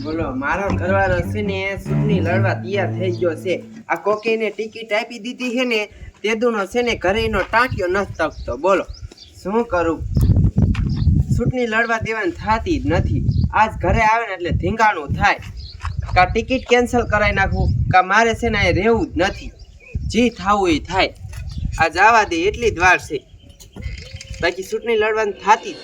બોલો મારો ઘરવાળો છે ને ચૂંટણી લડવા તૈયાર થઈ ગયો છે. આ કોકીને ટિકિટ આપી દીધી છે ને તેદુનો છે ને ઘરે એનો ટાંક્યો નથી તકતો. બોલો શું કરું, ચૂંટણી લડવા દેવાની થતી જ નથી. આજ ઘરે આવે ને એટલે ધીંગાણું થાય. કા ટિકિટ કેન્સલ કરાવી નાખવું કા મારે છે ને અહીં રહેવું જ નથી. જે થવું એ થાય. આ જવા દે એટલી જ વાર છે, બાકી ચૂંટણી લડવાની થતી જ.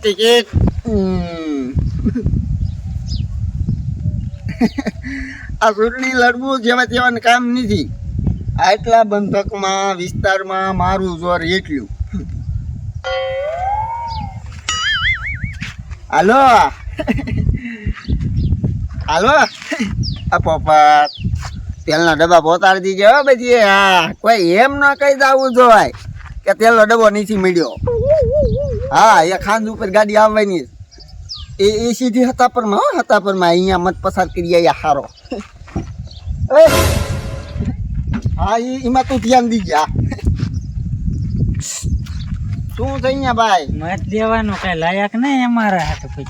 ટિકિટ આ ચૂંટણી લડવું જેવા તેવાનું કામ નથી. આટલા બંધકમાં વિસ્તારમાં મારું જોર એટલું. હાલો હાલો આ પોપટ તેલના ડબ્બા પોતાડી દીજે હો બધી. હા, કોઈ એમ ન કહી જવું જોઈએ કે તેલનો ડબ્બો નથી મળ્યો. હા, એ ખાંડ ઉપર ગાડી આવવાની એ સીધી હતાપરમાં અહીંયા મત પસાર કરી આવ્યા હારો. હા, એમાં તું ધ્યાન દીજે. શું થઈ અહીંયા ભાઈ? મત દેવાનું કઈ લાયક નહીં અમારા હાથ. પછી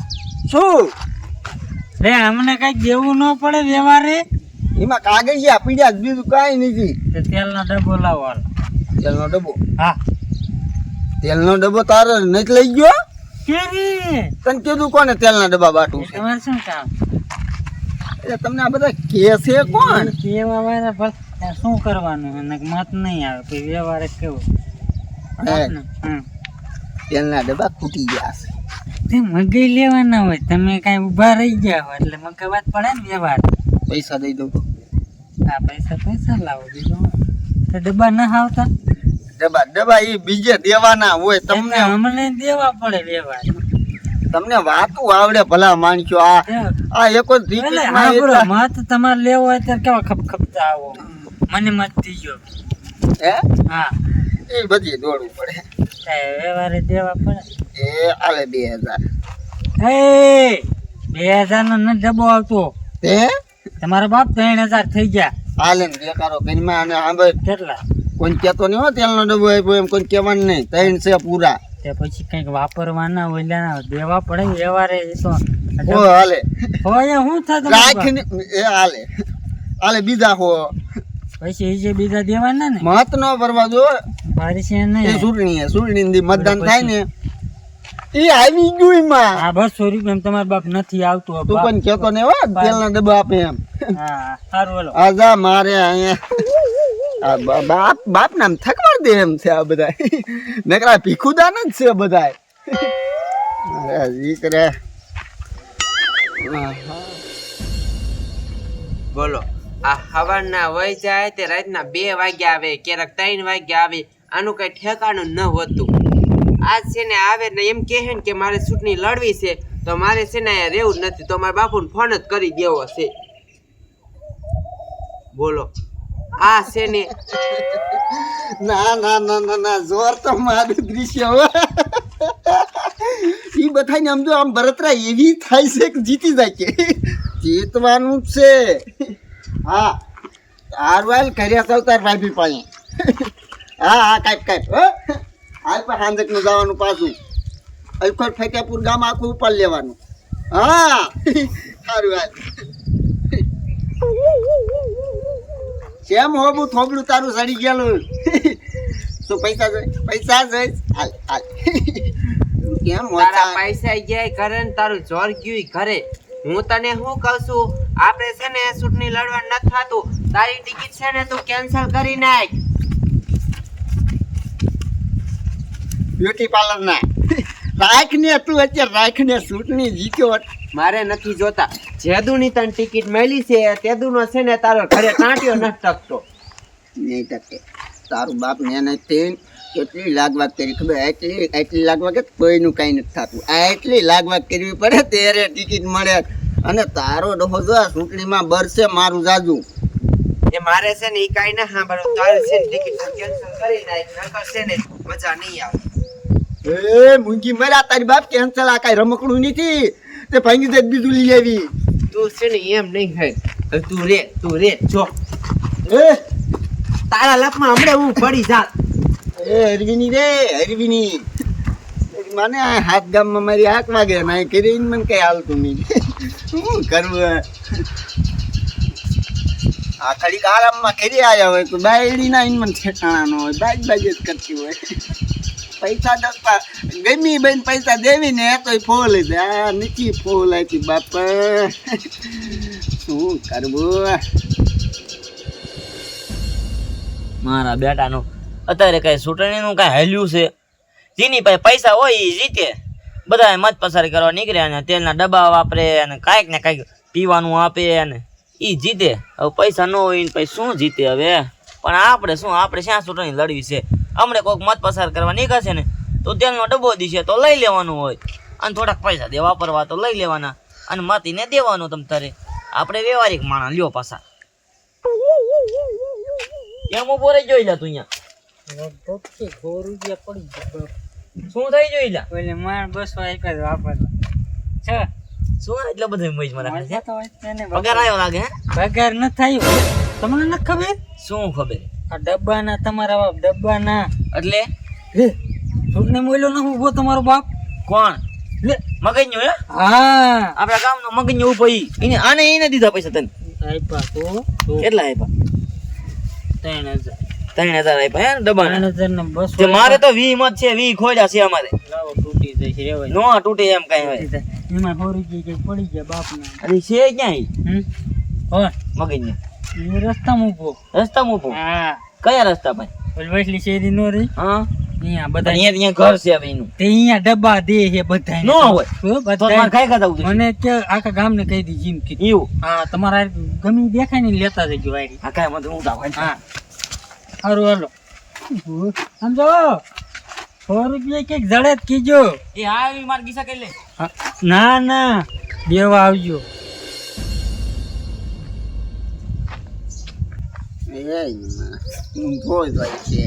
શું રે અમને કઈ દેવું ન પડે વ્યવહારે. એમાં કાગળિયા પીડ્યા બીજું કાંઈ નથી. તેલનો ડબ્બો લાવો. તેલનો ડબ્બો? હા, તેલનો ડબ્બો તારે નથી લઈ ગયો? કેરી તને કીધું કોને તેલના ડબ્બા બાટું છે? તમારે શું કામ? એટલે તમને આ બધા કે છે કોણ? કેવા વાળા ભલે શું કરવાનું? અને મત નહીં આવે પછી વ્યવહારે કેવું? તેલના ડબ્બા ખૂટી ગયા છે. તે મગાઈ લેવાના હોય, તમે કઈ ઉભા રહી ગયા હોય એટલે મગાવવા જ પડે ને વ્યવહાર. પૈસા દઈ દઉં તો? આ પૈસા લાવો. બીજું તો ડબ્બા ના આવતા? ડબ્બા એ બીજે દેવાના હોય. તમને અમને દેવા પડે વ્યવહાર. તમને વાતું આવડે ભલા માણસો. આ એકો જ મત તમારે લેવો હોય ત્યારે કેવા ખપખપતા આવો. મને મત દીજો. હે? હા, એ બધી દોડવું પડે. વ્યવહારે દેવા પડે. એ આલે 2000. 2000 નો ન ડબ્બો આવતો. હે? તમારા બાપ 3000 થઈ ગયા. હાલે ને બેકારો ઘરમાં. અને આંબે કેટલા? કોઈ કેતો નહીં હો તેલનો ડબ્બો આપ્યો એમ કોઈ કહેવાનું નહીં. 3 છે પૂરા. તે પછી કઈક વાપરવાના ઓલા દેવા પડે વ્યવહારે. એ તો હાલે હોય શું થાય રાખીને એ હાલે બીજા હો પછી જે બીજા દેવાના ને મત ન ભરવા જો. મારી છે એ નહીં. ચૂંટણી મતદાન થાય ને એ આવી ગયું એમાં. હા, 200 રૂપિયા એમ તમારા બાપ નથી આવતું. તું પણ કેતો ને હો તેલના ડબ્બા આપે એમ. હા, સારું હાલો. આજા મારે અહીંયા બાપ નામ થકવાડ દે એમ છે આ બધા. નકરા ભીખુદાન જ છે બધા. દીકરે બોલો આ સવારના વહી જાય તે રાતના 2 વાગ્યા આવે, ક્યારેક 3 વાગ્યા આવે. આનું કઈ ઠેકાણું ન હોતું. આજ છે ને આવે ને એમ કહે ને કે મારે ચૂંટણી લડવી છે તો મારે છે ને અહીંયા રહેવું જ નથી, તો મારા બાપુને ફોન જ કરી દેવો છે. બોલો આ છે ને ના જોર તો મારું દૃશ્ય હો. એ બધાને આમ જો આમ બળતરા એવી થાય છે કે જીતી જાય કે જીતવાનું જ છે. હા, હારવાલ કર્યા સૌ તાર ભાઈ પાસે. હા કાંઈક હો. હાલ પણ હાંજક નું જવાનું પાછું. અલખોટ ફેક્યાપુર ગામ આખું ઉપર લેવાનું. હા સારું હાલ. કેમ હોબું થોબડું તારું સડી ગયેલું? તો પૈસા જોઈ હાલ કેમ તારા પૈસા ગયા ઘરે ને તારું જોર ગયું ઘરે. હું તને શું કહું છું, આપણે છે ને ચૂંટણી લડવા નથી થતું. તારી ટિકિટ છે ને તું કેન્સલ કરી નાખ. બ્યુટી પાર્લર ના રાખને તું અત્યારે રાખને ચૂંટણી જીત્યો. મારે નથી જોતા. જેદુની તને ટિકિટ મળી છે તેદુનો છે ને તારો ઘરે ટાંટ્યો નથી ટકતો. નહીં ટકે. તારું બાપ ને કેટલી લાગવાત કરી ખબર? એટલી લાગવા કે કોઈનું કઈ નથી થતું. એટલી લાગવાત કરવી પડે ત્યારે ટિકિટ મળે. અને તારો ડોહો જો ચૂંટણીમાં બરસે મારું જાજુ. એ મારે છે ને ઈ કાઈ ના સાંભળો તારે છે ને ટિકિટ કેન્સલ કરી નાખ નકર છે ને મજા નહીં આવે એ મુંગી મર્યા તારી બાપ કેન્સલ આ કાંઈ રમકડું નથી તે ભાંગી દે બીજું લઈ આવી તું છે ને એમ નહીં થાય હવે તું રે જો એ તારા લપમાં હમણાં હું પડી જાત હરવીની રે હરવીની મને આ હાથ ગામમાં મારી હાથ વાગે ને કરીને મને કઈ હાલતું નહીં શું કરવું આ ખાલી આરામમાં કરી આવ્યા હોય તો બાયડી ના મને ઠેકાણા ન હોય બાજ જ કરતી હોય પૈસા દસતા ગમી બેન પૈસા દેવી ને તો ફોલ આ નીચી ફોલ આવી બાપા શું કરવું મારા બેટાનું અત્યારે કઈ ચૂંટણીનું કઈ હાલ્યું છે જેની પાસે પૈસા હોય એ જીતે બધા મત પસાર કરવા નીકળે અને તેલના ડબ્બા વાપરે અને કાંઈક ને કાંઈક પીવાનું આપે અને એ જીતે. હવે પૈસા ન હોય ને પછી શું જીતે હવે? પણ આપણે શ્યાં ચૂંટણી લડવી છે? હમણાં કોઈક મત પસાર કરવા નીકળશે ને તો તેલનો ડબ્બો દીશે તો લઈ લેવાનું હોય અને થોડાક પૈસા દે વાપરવા તો લઈ લેવાના અને મતીને દેવાનું તમ તારે. આપણે વ્યવહારિક માણસ લ્યો પાછા એમ ઉભો રહી જોઈ લે તું અહીંયા શું થઈ જોઈ લે એટલે મારે બસ એક જ વાપરવા છે. શું એટલા બધા મજ મારા મળતા તો હોય તેને પગાર આવ્યો લાગે હે? પગાર ન થાય તમને ન ખબર શું ખબર આ ડબ્બાના તમારા ડબ્બાના એટલે છોકને મોયલો ન ઉભો તમારો બાપ કોણ લે મગજનું હે? હા આપણા ગામનો મગજનું ઉભો ઈ એને દીધા પૈસા તને આપ્યા તો કેટલા આપ્યા? 3000 3000 આપ્યા હે ડબ્બાના? 3000 ને 200 તે મારે તો 20 મત છે 20 ખોડ્યા છે અમારે. લાવો તૂટી જશે રેવાય નો તૂટે એમ કઈ હોય. એમાં હોરી ગઈ પડી ગયા બાપના અરે છે ક્યાં ઈ હોય મગજનું? એ રસ્તામાં ઊભો રસ્તામાં ઊભો? હા કયા રસ્તા ભાઈ? ઓલી વૈસલી શેરી નો રહી હા અહીંયા બધા અહીંયા ઘર છે હવે એનું તે અહીંયા ડબ્બા દે છે બધા નો હોય તો મારે ખાઈ ખાતા ઉતરી મને કે આખા ગામને કહી દી જીમ કીધું એવું હા તમારા ગમી દેખાય ને લેતા જજો વાયરી આ કાંઈ મને હું ભાઈ હા સારું હાલો સમજો 100 રૂપિયા કઈક જડે જ કીજો એ હા એવી માર ગીસા કરી લે. ના ના દેવા આવજો ઊંધો જાય છે.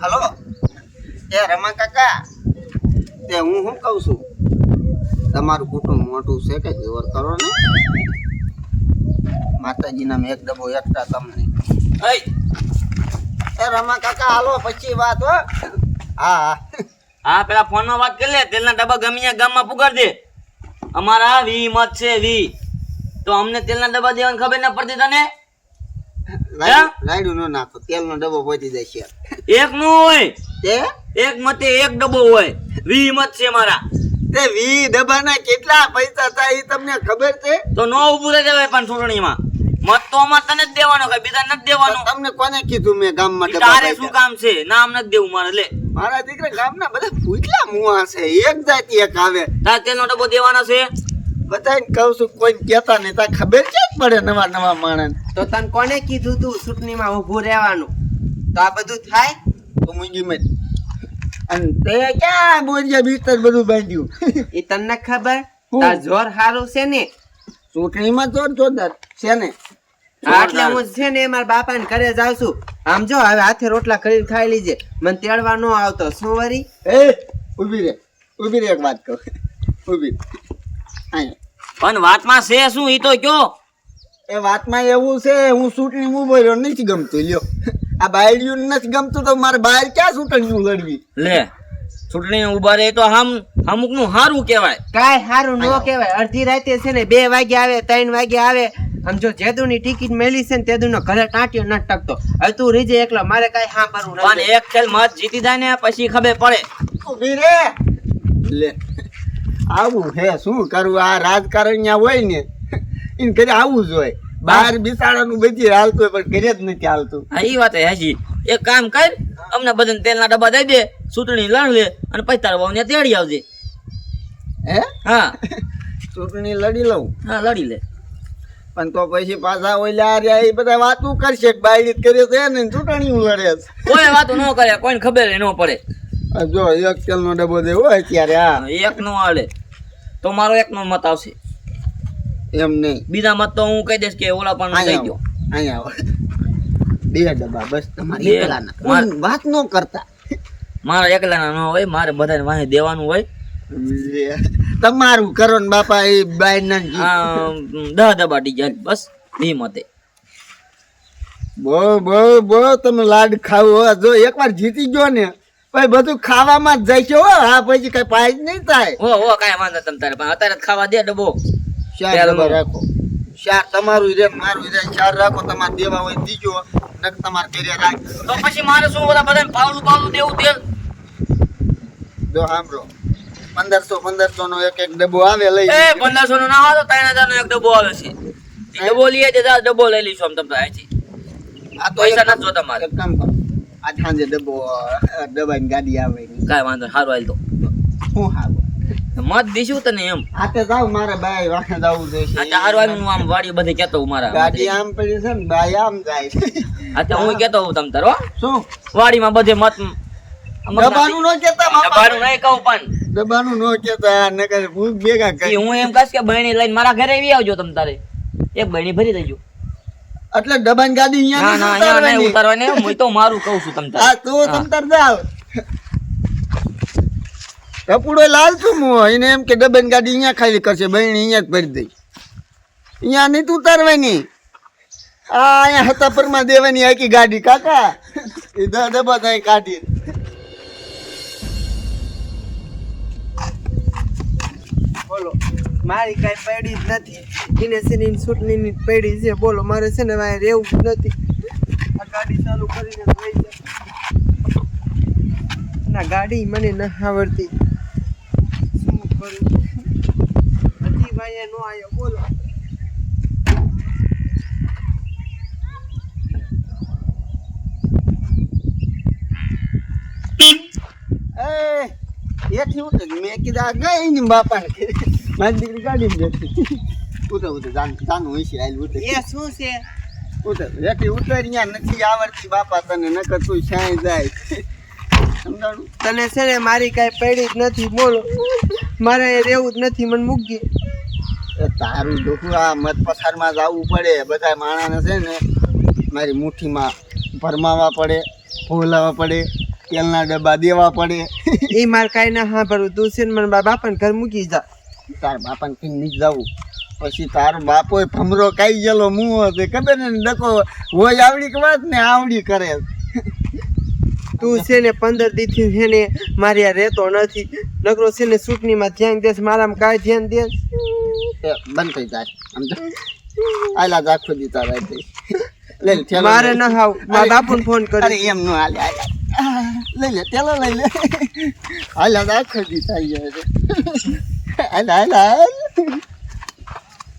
હલો એ રમા કાકા તે હું શું કહું છું તમારું કુટુંબ મોટું છે કે જોર કરો ને માતાજીના એક ડબ્બો એકતા તમને. એ રમા કાકા હાલો પછી વાત હો. હા હા પેલા ફોનમાં વાત કરી લે. તેલના ડબ્બા ગમે ત્યાં ગામમાં પુગાડ દે. અમારા 20 મત છે 20 તો અમને તેલના ડબ્બા દેવાની ખબર ના પડતી તને? લાડુ નો નાખો તેલનો ડબ્બો પહોંચી જાય છે. એક નો હોય તે એક મતે એક ડબ્બો હોય 20 મત છે મારા. તે 20 ડબ્બાના કેટલા પૈસા થાય એ તમને ખબર છે? તો નો ઉભું રહી જવાય પણ ચૂંટણીમાં મત તો અમારે તને જ દેવાનો કઈ બીજા નથી દેવાનો. તમને કોને કીધું મેં ગામમાં ડબ્બા તારે શું પાડ્યા? કામ છે? નામ નથી દેવું મારે લે. મારા દીકરા ગામના બધા ફૂટલા મુવા છે એક જાતિ એક આવે તાર તેલનો ડબ્બો દેવાનો છે? બધાને કહું છું કોઈ કહેતા નહીં તા ખબર છે જ પડે નવા નવા માણસ તો તને કોને કીધું તું ચૂંટણીમાં ઊભું રહેવાનું? તો આ બધું થાય તો મુંજી મેં અને તે ક્યાં બોરિયા ભીતર બધું બાંધ્યું એ તને ખબર? તાર જોર હારું છે ને ચૂંટણીમાં જોર જોરદાર છે ને એટલે હું છે ને મારા બાપાને ઘરે જાઉં છું. આમ જો હવે હાથે રોટલા કરીને ખાઈ લીજે. મને તેડવા ન આવતો શું વરી? એ ઊભી રે એક વાત કહું ઊભી અહીંયા પણ વાતમાં છે શું ઈ તો કયો. એ વાતમાં એવું છે હું ચૂંટણી ઉભો રહ્યો નથી ગમતું લ્યો આ બાયડીયું નથી ગમતું તો મારે બહાર ક્યાં ચૂંટણી લડવી લે ચૂંટણી ઉભા રહે તો અમુક નું સારું કહેવાય. કાંઈ હારું ન કહેવાય. અડધી રાતે છે ને 2 વાગે આવે 3 વાગે આવે. આમ જો જેદુની ટિકિટ મેલી છે ને તેદુનો ઘરે ટાંટ્યો ન ટકતો. હવે તું રીજે એકલો મારે કાંઈ સાંભળવું પણ નથી. એક ખેલ મત જીતી જાય ને પછી ખબર પડે. ઊભી રે લે આવું હે શું કરવું આ રાજકારણ ન્યા હોય ને એને ઘરે આવું જ હોય બહાર બિસાડાનું બધી હાલતું હોય પણ ઘરે જ નથી હાલતું હા ઈ વાત હાજી. એક કામ કર અમને બધાને તેલના ડબ્બા દઈ દે ચૂંટણી લડ લે અને પછી તારા વહુને તેડી આવજે. હે હા ચૂંટણી લડી લઉં હા લડી લે. પણ તો પછી પાછા ઓલા રહ્યા એ બધા વાતું કરશે કે બાયડી કરે છે ને ચૂંટણી લડે છે કોઈ વાતો ન કરે કોઈને ખબર ન પડે. આ જો એક તેલનો ડબ્બો દેવો અત્યારે હા એક નો હાલે તો મારો એક નો મત આવશે. એમ નહીં, બીજા મત તો હું કહી દઈશ કે ઓલા પણ કહી દો. અહીંયા આવો. 2 ડબ્બા બસ તમારે બે. એકલાના. કોઈ વાત ન કરતા. મારા એકલાના ન હોય, મારે બધાને વાહે દેવાનું હોય. તમારું કરો ને બાપા, એ બાય ના જી. આ 10 ડબ્બા ડીઝલ બસ એ મતે. બહુ તમે લાડ ખાવો હો. જો એકવાર જીતી ગયો ને પછી બધું ખાવામાં જ જાય છે હો. હા પછી કઈ પાય જ નહીં થાય. ઓ કાંઈ વાંધો તમ તારે, પણ અત્યારે જ ખાવા દે ડબ્બો. 4 ડબ્બા રાખો. 4 તમારું રે મારું રે 4 રાખો. તમારે દેવા હોય દીજો, નક તમારે ઘરે રાખો. તો પછી મારે શું બધા બધાને પાવલું દેવું તેલ? જો સાંભળો, 1500 નો એક ડબ્બો આવે લઈ એ 1500 નો ના આવે તો 3000 નો એક ડબ્બો આવે છે. એ ડબ્બો લઈએ છે, ડબ્બો લઈ લઈશું આમ તમને અહીંથી. આ તો પૈસા નથી જોતા મારે. એક કામ કરો, આ સાંજે ડબ્બાની ગાડી આવે. કાંઈ વાંધો નહીં, સારું હાલ તો. હું હારું મત દીશું તને એમ. આતે જાવ, મારે બાય વાહે જવું જોઈશે. આ સારું હાલ, હું આમ વાડી બધે કહેતો હોઉં મારા. ગાડી આમ પડી છે ને બાય આમ જાય. આ તો હું કહેતો હોઉં તમ તારો શું વાડીમાં બધે મત ડબ્બાનું નો કેતા બાપા, ડબ્બાનું નહીં કહું પણ ડબ્બાનું નો કેતા, નકર ભૂખ ભેગા ઈ કરી. હું એમ કહીશ કે બહેણી લઈને મારા ઘરે આવી આવજો તમ તારે. એક બહેણી ભરી દેજો. એટલે ડબ્બાની ગાડી ના અહીંયા ના અહીંયા નહીં ઉતારવાની, હું તો મારું કહું છું તમ તારે. હા તો તમ તાર જાવ. કપડો લાલ છું હું એને એમ કે ડબ્બાની ગાડી અહીંયા ખાલી કરશે, બહેણી અહીંયા જ ભરી દઈ. અહીંયા નહીં ઉતારવાની, આ અહીંયા હતાપરમાં દેવાની આખી ગાડી. કાકા એ ડબ્બા થાય કાઢી. બોલો મારી કાંઈ પડી જ નથી. એને છે ને ચૂંટણીની પડી છે. બોલો મારે છે ને વાંહે રહેવું જ નથી. આ ગાડી ચાલુ કરીને વહી જાય. ના ગાડી મને ન આવડતી, શું કરું? હજી વાંહે નો આવ્યો. બોલો એથી ઉતર. મેં કીધું આ ગઈ ને બાપાને મારી દીકરી ગાડી બેઠી. ઉતર જાનું હોય છે. હાલ ઉતર એ શું છે? ઉતર એથી ઉતર. અહીંયા નથી આવડતી બાપા તને, નકર તું શાય જાય. સમજાણું? તને છે ને મારી કાંઈ પડી જ નથી. બોલો મારે અહીં રહેવું જ નથી. મને મૂકી એ તારું દુઃખ આ મત પસારમાં જવું પડે. બધા માણસને છે ને મારી મુઠ્ઠીમાં ભરમાવા પડે, ફોલાવા પડે, તેલના ડબ્બા દેવા પડે. એ મારે કાંઈ ના સાંભળવું. તું છે ને મને બાપાને ઘર મૂકી જા. તાર બાપાને કઈ નહીં જવું. પછી તારો બાપો ભમરો કાઈ ગયેલો મું હતો ખબર ને, ડકો હોય આવડી કે વાત ને આવડી કરે. તું છે ને 15 દીથી છે ને મારી આ રહેતો નથી. નકરો છે ને ચૂંટણીમાં ધ્યાન દેશ, મારામાં કાંઈ ધ્યાન દે. એ બંધ થઈ જાય સમજો. આલા આખો દી તારા દઈ લે લે થેલો મારે લઈ. ન હાવ. મારા બાપુને ફોન અરે કરી. એમ નો હાલે. લઈ લે થેલો લઈ લે. આલા આખો દી થઈ જાય. હાલ હાલ હાલ.